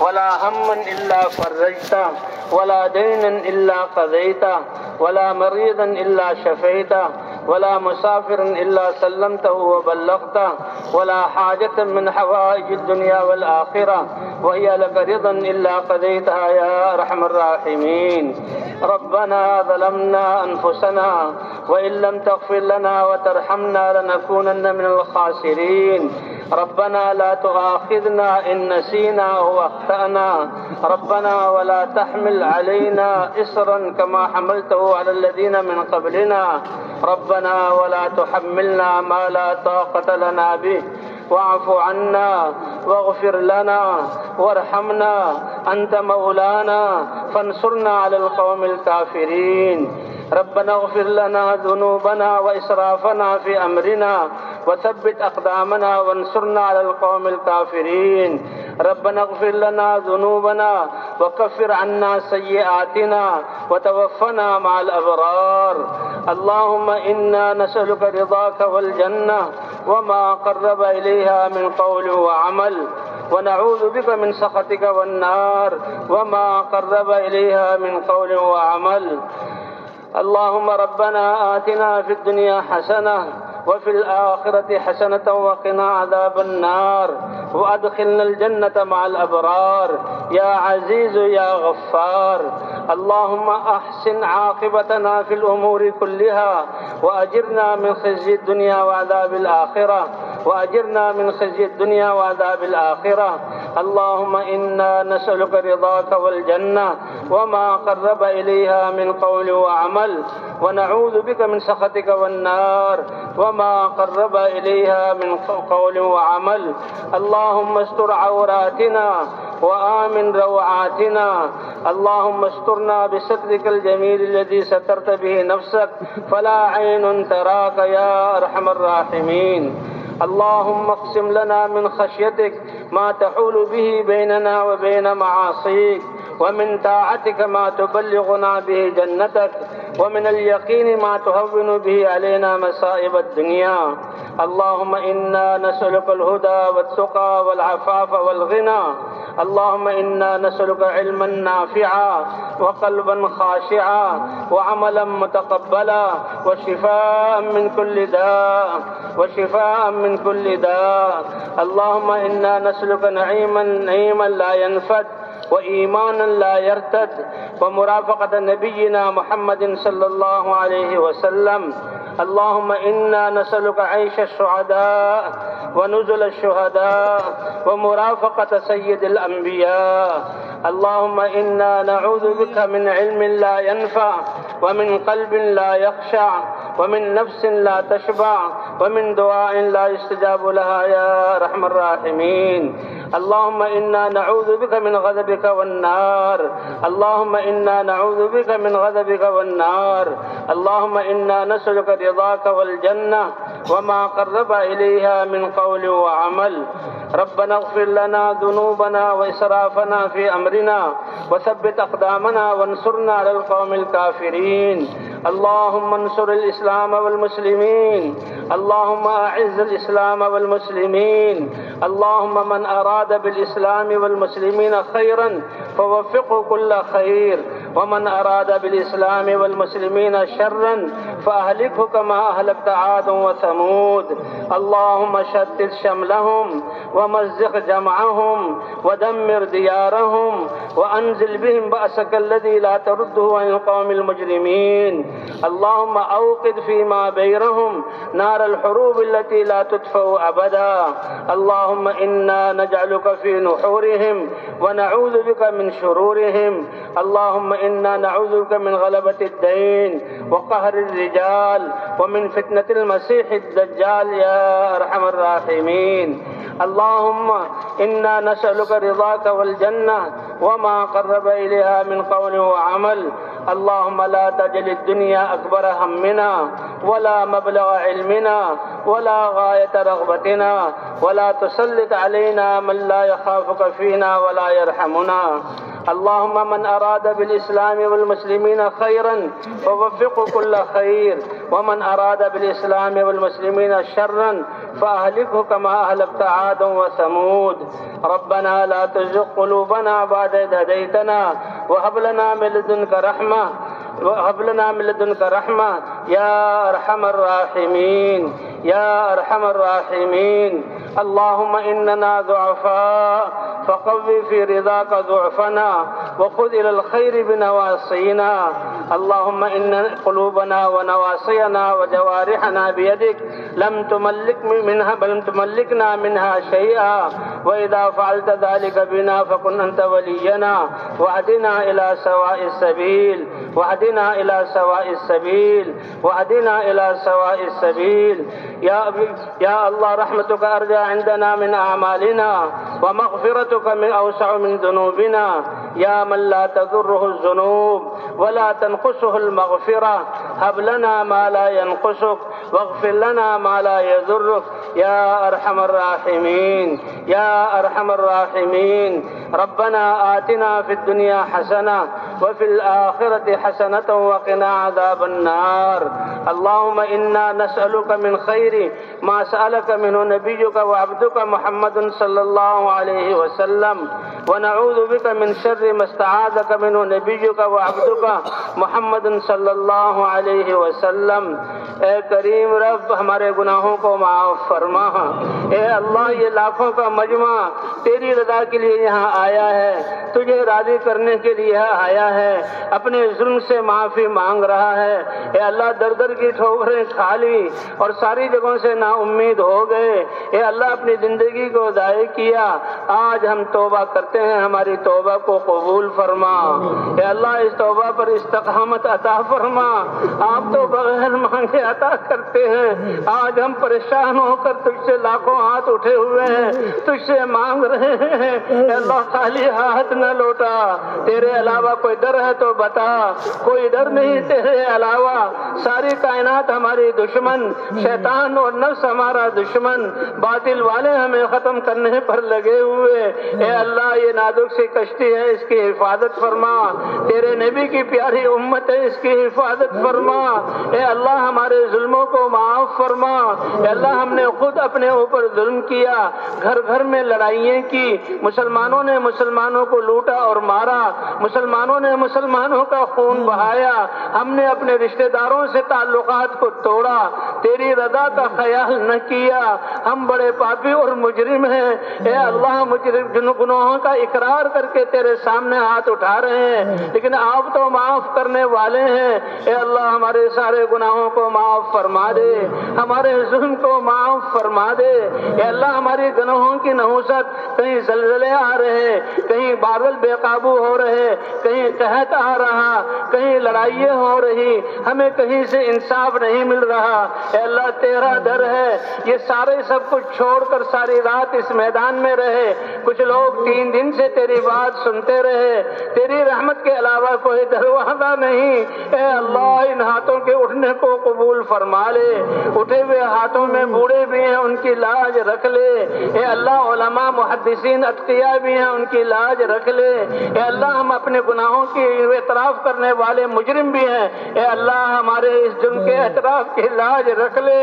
ولا هما إلا فرجته، ولا دينا إلا قضيته، ولا مريضا إلا شفيته، ولا مسافر إلا سلمته وبلغته، ولا حاجة من حوائج الدنيا والآخرة وهي لك رضا إلا قضيتها يا أرحم الراحمين. ربنا ظلمنا أنفسنا وإن لم تغفر لنا وترحمنا لنكونن من الخاسرين. ربنا لا تؤاخذنا إن نسينا أو أخطأنا. ربنا ولا تحمل علينا إصرا كما حملته على الذين من قبلنا. ربنا ولا تحملنا ما لا طاقة لنا به. واعف عنا واغفر لنا وارحمنا، أنت مولانا فانصرنا على القوم الكافرين. ربنا اغفر لنا ذنوبنا وإسرافنا في أمرنا وثبت أقدامنا وانصرنا على القوم الكافرين. ربنا اغفر لنا ذنوبنا وكفر عنا سيئاتنا وتوفنا مع الأبرار. اللهم إنا نسألك رضاك والجنة وما قرب إليها من قول وعمل، ونعوذ بك من سخطك والنار وما قرب إليها من قول وعمل. اللهم ربنا آتنا في الدنيا حسنة وفي الآخرة حسنة وقنا عذاب النار، وأدخلنا الجنة مع الأبرار يا عزيز يا غفار. اللهم أحسن عاقبتنا في الأمور كلها وأجرنا من خزي الدنيا وعذاب الآخرة، وأجرنا من خزي الدنيا وعذاب الآخرة. اللهم إنا نسألك رضاك والجنة وما قرب إليها من قول وعمل، ونعوذ بك من سخطك والنار وما قرب إليها من قول وعمل. اللهم استر عوراتنا وآمن روعاتنا. اللهم استرنا بسترك الجميل الذي سترت به نفسك فلا عين تراك يا أرحم الراحمين. اللهم اقسم لنا من خشيتك ما تحول به بيننا وبين معاصيك، ومن طاعتك ما تبلغنا به جنتك، ومن اليقين ما تهون به علينا مصائب الدنيا. اللهم إنا نسألك الهدى والتقى والعفاف والغنى. اللهم إنا نسألك علما نافعا وقلبا خاشعا وعملا متقبلا وشفاء من كل داء، وشفاء من كل داء. اللهم إنا نسألك نعيما لا ينفد، وإيمانا لا يرتد، ومرافقة نبينا محمد صلى الله عليه وسلم. اللهم إنا نسألك عيش السعداء ونزل الشهداء ومرافقة سيد الأنبياء. اللهم إنا نعوذ بك من علم لا ينفع، ومن قلب لا يخشع، ومن نفس لا تشبع، ومن دعاء لا يستجاب لها يا أرحم الراحمين. اللهم إنا نعوذ بك من غضبك والنار. اللهم إنا نعوذ بك من غضبك والنار. اللهم إنا نسألك رضاك والجنة وما قرب إليها من قول وعمل. ربنا اغفر لنا ذنوبنا وإسرافنا في أمرنا وثبت أقدامنا وانصرنا على القوم الكافرين. اللهم انصر الإسلام والمسلمين. اللهم أعز الإسلام والمسلمين. اللهم من أراد بالإسلام والمسلمين خيرا فوفقه كل خير، ومن أراد بالإسلام والمسلمين شرا فأهلكه كما أهلكت عاد وثمود. اللهم شتت شملهم ومزق جمعهم ودمر ديارهم وأنزل بهم بأسك الذي لا ترده عن القوم المجرمين. اللهم أوقد فيما بينهم نار الحروب التي لا تطفأ أبدا. اللهم إنا نجعلك في نحورهم ونعوذ بك من شرورهم. اللهم إنا نعوذ بك من غلبة الدين وقهر الرجال ومن فتنة المسيح الدجال يا أرحم الراحمين. اللهم إنا نسألك رضاك والجنة وما قرب إليها من قول وعمل. اللهم لا تجعل الدنيا أكبر همنا ولا مبلغ علمنا ولا غاية رغبتنا ولا تسلط علينا من لا يخافك فينا ولا يرحمنا. اللهم من أراد بالإسلام والمسلمين خيرا فوفقه كل خير، ومن أراد بالإسلام والمسلمين شرا فأهلكه كما أهلكت عاد وثمود. ربنا لا تزغ قلوبنا بعد إذ هديتنا وهب لنا من لدنك رحمة يا أرحم الراحمين يا أرحم الراحمين. اللهم إننا ضعفاء فقوي في رضاك ضعفنا وخذ إلى الخير بنواصينا. اللهم إن قلوبنا ونواصينا وجوارحنا بيدك لم تملكنا منها شيئا، وإذا فعلت ذلك بنا فكن أنت ولينا واهدنا إلى سواء السبيل واهدنا إلى سواء السبيل واهدنا إلى سواء السبيل. يا الله رحمتك أرجى عندنا من أعمالنا ومغفرتك من أوسع من ذنوبنا. يا من لا تضره الذنوب ولا تنقصه المغفرة، هب لنا ما لا ينقصك واغفر لنا ما لا يضرك يا أرحم الراحمين يا أرحم الراحمين. ربنا آتنا في الدنيا حسنة وفي الآخرة حسنة وقنا عذاب النار. اللهم إنا نسألك من خير ما سألك منه نبيك وعبدك محمد صلى الله عليه وسلم، ونعوذ بك من شر ما استعاذك منه نبيك وعبدك محمد صلی اللہ علیہ وسلم۔ اے کریم رب ہمارے گناہوں کو معاف فرما۔ اے اللہ یہ لاکھوں کا مجمع تیری رضا کے لیے یہاں آیا ہے، تجھے راضی کرنے کے لیے آیا ہے، اپنے ظلم سے معافی مانگ رہا ہے۔ اے اللہ در در کی ٹھوکریں کھا لی اور ساری جگہوں سے نا امید ہو گئے۔ اے اللہ اپنی زندگی کو ضائع کیا، آج ہم توبہ کرتے ہیں، ہماری توبہ کو قبول فرما۔ اے اللہ اس توبہ پر استقامت عطا فرما، آپ تو بغیر مانگے عطا کرتے ہیں۔ آج ہم پریشان ہو کر تجھ سے لاکھوں ہاتھ اٹھے ہوئے ہیں، تجھ سے مانگ رہے ہیں۔ اے اللہ خالی ہاتھ نہ لوٹا، تیرے علاوہ کوئی در ہے تو بتا، کوئی در نہیں تیرے علاوہ۔ ساری کائنات ہماری دشمن، شیطان اور نفس ہمارا دشمن، باطل والے ہمیں ختم کرنے پر لگے ہوئے۔ اے اللہ یہ نازک سی کشتی ہے، اس کی حفاظت فرما، تیرے نبی کی پیاری امت ہے، اس کی حفاظت فرما۔ اے اللہ ہمارے ظلموں کو معاف فرما۔ اے اللہ ہم نے خود اپنے اوپر ظلم کیا، گھر گھر میں لڑائیاں کی، مسلمانوں نے مسلمانوں کو لوٹا اور مارا، مسلمانوں نے مسلمانوں کا خون بہایا، ہم نے اپنے رشتہ داروں سے تعلقات کو توڑا، تیری رضا کا خیال نہ کیا، ہم بڑے پاپی اور مجرم ہیں۔ اے اللہ مجرم گناہوں کا اقرار کر کے تیرے سامنے ہاتھ اٹھا رہے ہیں، لیکن آپ تو معاف کرنے والے ہیں۔ اے اللہ ہمارے سارے گناہوں کو معاف فرما دے، ہمارے ظلم کو معاف فرما دے۔ اے اللہ ہماری گناہوں کی نحوست، کہیں زلزلے آ رہے، کہیں بادل بے قابو ہو رہے، کہیں قحط آ رہا، کہیں لڑائیاں ہو رہی، ہمیں کہیں سے انصاف نہیں مل رہا۔ اے اللہ تیرا در ہے، یہ سارے سب کچھ چھوڑ کر ساری رات اس میدان میں رہے، کچھ لوگ 3 دن سے تیری بات سنتے رہے، تیری رحمت کے علاوہ کوئی دروازہ نہیں۔ اے اللہ ان ہاتھوں کے اٹھنے کو قبول فرما لے، اٹھے ہوئے ہاتھوں میں بوڑھے بھی ہیں، ان کی لاج رکھ لے۔ اے اللہ علماء محدثین اتقیاء بھی ہیں، ان کی لاج رکھ لے۔ اے اللہ ہم اپنے گناہوں کی اعتراف کرنے والے مجرم بھی ہیں، اے اللہ ہمارے اس جرم کے اعتراف کی لاج رکھ لے۔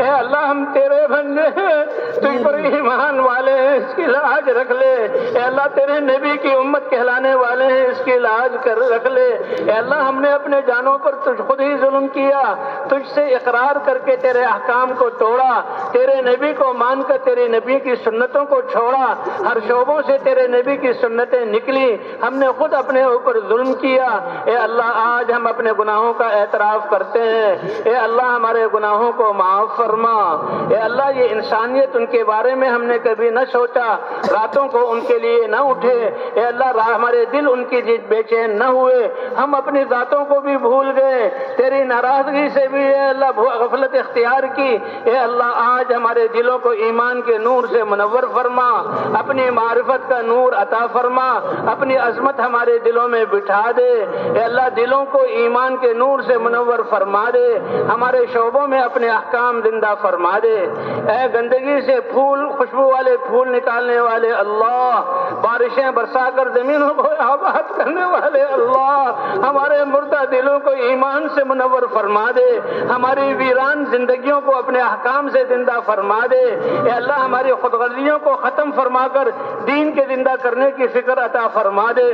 اے اللہ ہم تیرے بندے ہیں، تجھ پر ایمان والے ہیں، اس کی لاج رکھ لے۔ اے اللہ تیرے نبی کی امت کہلانے والے ہیں، اس کی لاج کر رکھ لے۔ اے اللہ ہم نے اپنے جانوں پر تجھ خود ہی ظلم کیا، تجھ سے اقرار کر کے تیرے احکام کو توڑا، تیرے نبی کو مان کر تیرے نبی کی سنتوں کو چھوڑا، ہر شعبوں سے تیرے نبی کی سنتیں نکلی، ہم نے خود اپنے اوپر ظلم کیا۔ اے اللہ آج ہم اپنے گناہوں کا اعتراف کرتے ہیں، اے اللہ ہمارے گناہوں کو معاف فرما۔ اے اللہ یہ انسانیت ان کے بارے میں ہم نے کبھی نہ سوچا، راتوں کو ان کے لیے نہ اٹھے، اے اللہ ہمارے دل ان کی بے چین نہ ہوئے، ہم اپنی ذاتوں کو بھی بھول گئے، تیری ناراضگی سے بھی اے اللہ غفلت اختیار کی۔ اے اللہ آج ہمارے دلوں کو ایمان کے نور سے منور فرما، اپنی معرفت کا نور عطا فرما، اپنی عظمت ہمارے دلوں میں بٹھا دے۔ اے اللہ دلوں کو ایمان کے نور سے منور فرما دے، ہمارے شعبوں میں اپنے احکام زندہ فرما دے۔ اے گندگی سے پھول، خوشبو والے پھول نکالنے والے اللہ، بارشیں برسا کر زمینوں کو آباد کرنے والے اللہ، ہمارے مردہ دلوں کو ایمان سے منور فرما دے، ہماری ویران زندگیوں کو اپنے احکام سے زندہ فرما دے۔ اے اللہ ہماری خودغرضیوں کو ختم فرما کر دین کے زندہ کرنے کی فکر عطا فرما دے۔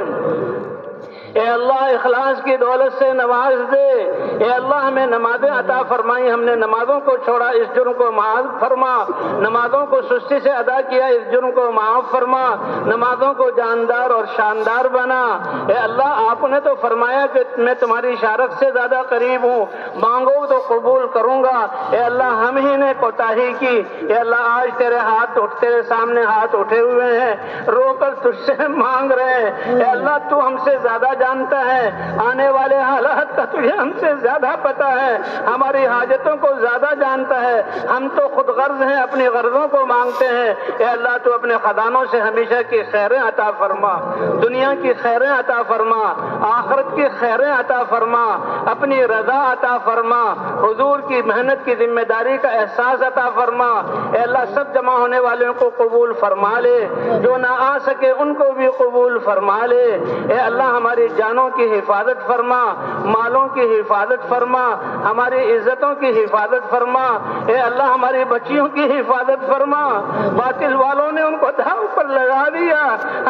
اے اللہ اخلاص کی دولت سے نواز دے۔ اے اللہ ہمیں نمازیں عطا فرمائی، ہم نے نمازوں کو چھوڑا، اس جرم کو معاف فرما۔ نمازوں کو سستی سے ادا کیا، اس جرم کو معاف فرما۔ نمازوں کو جاندار اور شاندار بنا۔ اے اللہ آپ نے تو فرمایا کہ میں تمہاری شارک سے زیادہ قریب ہوں، مانگو تو قبول کروں گا۔ اے اللہ ہم ہی نے کوتاہی کی۔ اے اللہ آج تیرے سامنے ہاتھ اٹھے ہوئے ہیں، رو کر تجھ سے مانگ رہے ہیں۔ اے اللہ تو ہم سے زیادہ جانتا ہے، آنے والے حالات کا تجھے ہم سے زیادہ پتا ہے، ہماری حاجتوں کو زیادہ جانتا ہے۔ ہم تو خود غرض ہیں، اپنی غرضوں کو مانگتے ہیں۔ اے اللہ تو اپنے خزانوں سے ہمیشہ کی خیریں عطا فرما، دنیا کی خیریں عطا فرما، آخرت کی خیریں عطا فرما، اپنی رضا عطا فرما، حضور کی محنت کی ذمہ داری کا احساس عطا فرما۔ اے اللہ سب جمع ہونے والوں کو قبول فرما لے، جو نہ آ سکے ان کو بھی قبول فرما لے۔ اے اللہ ہماری جانوں کی حفاظت فرما، مالوں کی حفاظت فرما، ہماری عزتوں کی حفاظت فرما۔ اے اللہ ہماری بچیوں کی حفاظت فرما۔ باطل والوں نے ان کو داؤ پر لگا دیا،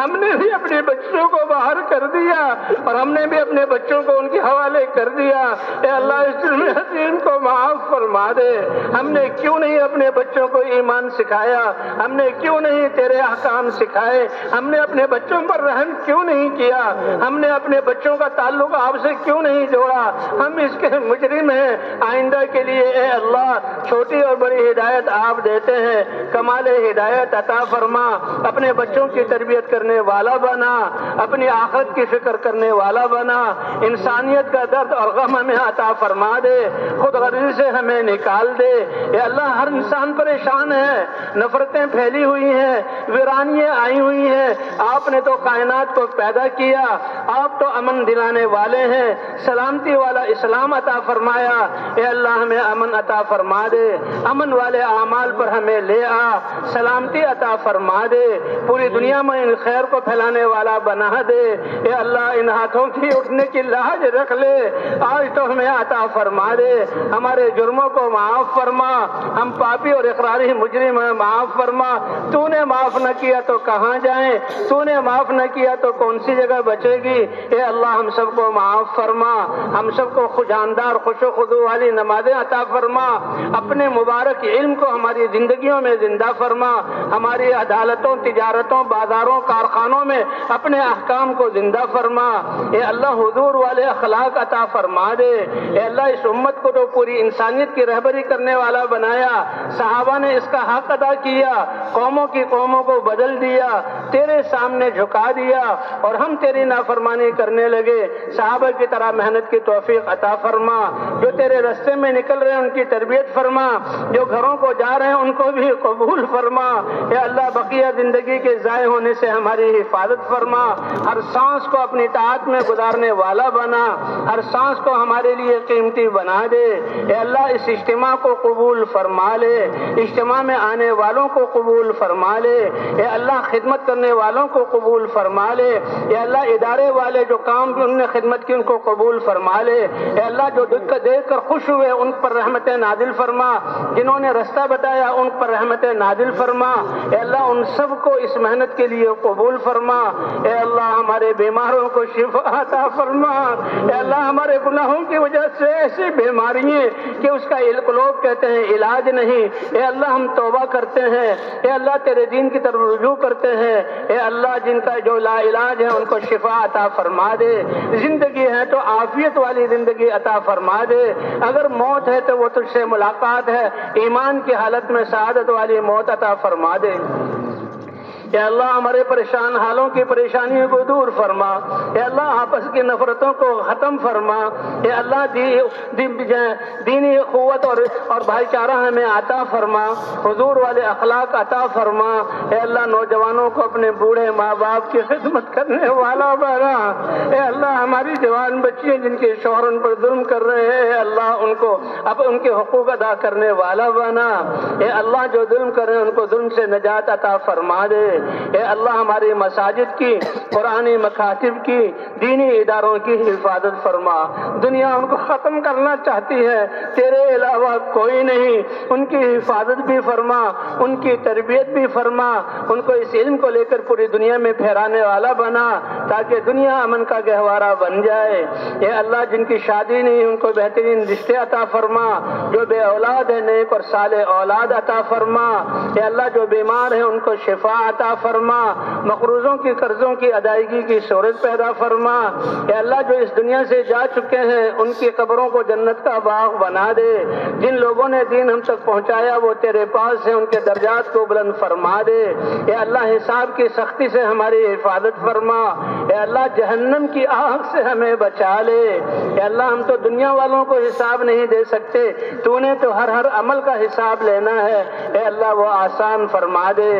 ہم نے بھی اپنے بچوں کو باہر کر دیا اور ہم نے بھی اپنے بچوں کو ان کے حوالے کر دیا۔ اے اللہ اس ظلم حسین کو معاف فرما دے۔ ہم نے کیوں نہیں اپنے بچوں کو ایمان سکھایا، ہم نے کیوں نہیں تیرے احکام سکھائے، ہم نے اپنے بچوں پر رحم کیوں نہیں کیا، ہم نے اپنے بچوں کا تعلق آپ سے کیوں نہیں جوڑا، ہم اس کے مجرم ہیں۔ آئندہ کے لیے اے اللہ چھوٹی اور بڑی ہدایت آپ دیتے ہیں، کمال ہدایت عطا فرما، اپنے بچوں کی تربیت کرنے والا بنا، اپنی آخرت کی فکر کرنے والا بنا، انسانیت کا درد اور غم ہمیں عطا فرما دے، خود غرضی سے ہمیں نکال دے۔ اے اللہ ہر انسان پریشان ہے، نفرتیں پھیلی ہوئی ہیں، ویرانیاں آئی ہوئی ہیں۔ آپ نے تو کائنات کو پیدا کیا، آپ تو امن دلانے والے ہیں، سلامتی والا اسلام عطا فرمایا۔ اے اللہ ہمیں امن عطا فرما دے، امن والے اعمال پر ہمیں لے آ، سلامتی عطا فرما دے، پوری دنیا میں ان خیر کو پھیلانے والا بنا دے۔ اے اللہ ان ہاتھوں کی اٹھنے کی لاج رکھ لے، آج تو ہمیں عطا فرما دے، ہمارے جرموں کو معاف فرما، ہم پاپی اور اقراری مجرم ہیں، معاف فرما۔ تو نے معاف نہ کیا تو کہاں جائیں، تو نے معاف نہ کیا تو کون سی جگہ بچے گی۔ اے اللہ ہم سب کو معاف فرما، ہم سب کو جاندار خوش و خضوع والی نمازیں عطا فرما، اپنے مبارک علم کو ہماری زندگیوں میں زندہ فرما، ہماری عدالتوں، تجارتوں، بازاروں، کارخانوں میں اپنے احکام کو زندہ فرما۔ اے اللہ حضور والے اخلاق عطا فرما دے۔ اے اللہ اس امت کو تو پوری انسانیت کی رہبری کرنے والا بنایا، صحابہ نے اس کا حق ادا کیا، قوموں کی قوموں کو بدل دیا، تیرے سامنے جھکا دیا اور ہم تیری نافرمانی کرنے لگے۔ صحابہ کی طرح محنت کی توفیق عطا فرما، جو تیرے راستے میں نکل رہے ہیں ان کی تربیت فرما، جو گھروں کو جا رہے ہیں ان کو بھی قبول فرما۔ اے اللہ بقیہ زندگی کے ضائع ہونے سے ہماری حفاظت فرما، ہر سانس کو اپنی طاعت میں گزارنے والا بنا، ہر سانس کو ہمارے لیے قیمتی بنا دے۔ اے اللہ اس اجتماع کو قبول فرما لے، اجتماع میں آنے والوں کو قبول فرما لے۔ اے اللہ خدمت کرنے والوں کو قبول فرما لے۔ اے اللہ ادارے والے جو کام ان نے خدمت کی ان کو قبول فرما لے۔ اے اللہ جو دیکھ کر خوش ہوئے ان پر رحمت نازل فرما، جنہوں نے راستہ بتایا ان پر رحمت نازل فرما۔ اے اللہ ان سب کو اس محنت کے لیے قبول فرما۔ اے اللہ ہمارے بیماروں کو شفا عطا فرما۔ اے اللہ ہمارے گناہوں کی وجہ سے ایسی بیماریاں کہ اس کا لوگ کہتے ہیں علاج نہیں، اے اللہ ہم توبہ کرتے ہیں، اے اللہ تیرے دین کی طرف رجوع کرتے ہیں۔ اے اللہ جن کا جو لا علاج ہے ان کو شفا عطا فرما دے، زندگی ہے تو عافیت والی زندگی عطا فرما دے، اگر موت ہے تو وہ تجھ سے ملاقات ہے، ایمان کی حالت میں سعادت والی موت عطا فرما دے۔ اے اللہ ہمارے پریشان حالوں کی پریشانیوں کو دور فرما، اے اللہ آپس کی نفرتوں کو ختم فرما، اے اللہ دینی قوت اور بھائی چارہ ہمیں عطا فرما، حضور والے اخلاق عطا فرما، اے اللہ نوجوانوں کو اپنے بوڑھے ماں باپ کی خدمت کرنے والا بنا، اے اللہ ہماری جوان بچیاں جن کے شوہر ان پر ظلم کر رہے ہیں، اے اللہ ان کو اب ان کے حقوق ادا کرنے والا بنا، اے اللہ جو ظلم کر رہے ہیں ان کو ظلم سے نجات عطا فرما دے، اے اللہ ہماری مساجد کی، قرآنی مکاتب کی، دینی اداروں کی حفاظت فرما، دنیا ان کو ختم کرنا چاہتی ہے، تیرے علاوہ کوئی نہیں، ان کی حفاظت بھی فرما، ان کی تربیت بھی فرما، ان کو اس علم کو لے کر پوری دنیا میں پھیرانے والا بنا تاکہ دنیا امن کا گہوارہ بن جائے، اے اللہ جن کی شادی نہیں ان کو بہترین رشتے عطا فرما، جو بے اولاد ہے نیک اور صالح اولاد عطا فرما، اے اللہ جو بیمار ہیں ان کو شفا عطا فرما، مقروضوں کی قرضوں کی ادائیگی کی صورت پیدا فرما، اے اللہ جو اس دنیا سے جا چکے ہیں ان کی قبروں کو جنت کا باغ بنا دے، جن لوگوں نے دین ہم تک پہنچایا وہ تیرے پاس ہیں ان کے درجات کو بلند فرما دے، اے اللہ حساب کی سختی سے ہماری حفاظت فرما، اے اللہ جہنم کی آگ سے ہمیں بچا لے، اے اللہ ہم تو دنیا والوں کو حساب نہیں دے سکتے، تو نے تو ہر عمل کا حساب لینا ہے، اے اللہ وہ آسان فرما دے،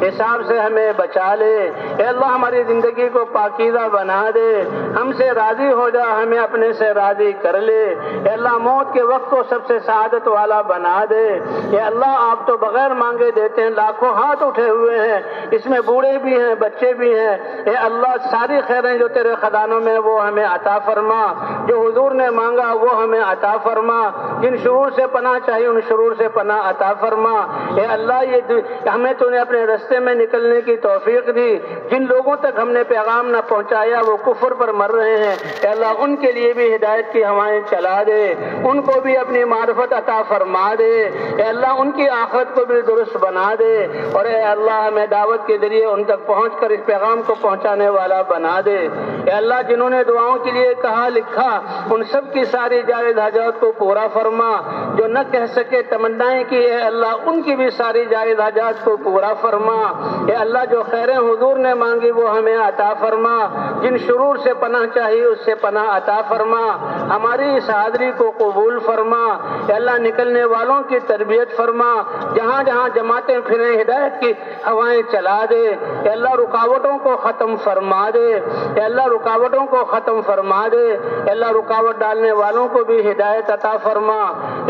حساب سے ہمیں بچا لے، اے اللہ ہماری زندگی کو پاکیزہ بنا دے، ہم سے راضی ہو جا، ہمیں اپنے سے راضی کر لے، اے اللہ موت کے وقت کو سب سے سعادت والا بنا دے، اے اللہ آپ تو بغیر مانگے دیتے ہیں، لاکھوں ہاتھ اٹھے ہوئے ہیں، اس میں بوڑھے بھی ہیں بچے بھی ہیں، اے اللہ ساری خیریں جو تیرے خزانوں میں وہ ہمیں عطا فرما، جو حضور نے مانگا وہ ہمیں عطا فرما، جن شرور سے پناہ چاہیے ان شرور سے پناہ عطا فرما، اے اللہ یہ ہمیں تو نے اپنے رستے میں نکلنے کی توفیق دی، جن لوگوں تک ہم نے پیغام نہ پہنچایا وہ کفر پر مر رہے ہیں، اے اللہ ان کے لیے بھی ہدایت کی ہوائیں چلا دے، ان کو بھی اپنی معرفت عطا فرما دے، اے اللہ ان کی آخرت کو بھی درست بنا دے، اور اے اللہ ہمیں دعوت کے ذریعے ان تک پہنچ کر اس پیغام کو پہنچانے والا بنا دے، اے اللہ جنہوں نے دعاؤں کے لیے کہا لکھا ان سب کی ساری جائز حاجات کو پورا فرما، جو نہ کہہ سکے تمنائیں کی اے اللہ ان کی بھی ساری جائز حاجات کو پورا فرما، اے اللہ جو خیریں حضور نے مانگی وہ ہمیں عطا فرما، جن شرور سے پناہ چاہیے اس سے پناہ عطا فرما، ہماری اس حاضری کو قبول فرما، اے اللہ نکلنے والوں کی تربیت فرما، جہاں جہاں جماعتیں پھریں ہدایت کی ہوائیں چلا دے، اے اللہ رکاوٹوں کو ختم فرما دے، اے اللہ رکاوٹوں کو ختم فرما دے، اے اللہ رکاوٹ ڈالنے والوں کو بھی ہدایت عطا فرما،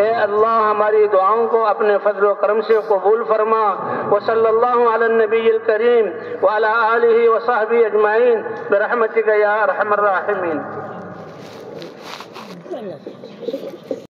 اے اللہ ہماری دعاؤں کو اپنے فضل و کرم سے قبول فرما، وصلی اللہ علی النبی الکریم وعلی آلہ وصحبہ اجمعین برحمتک یا ارحم الراحمین۔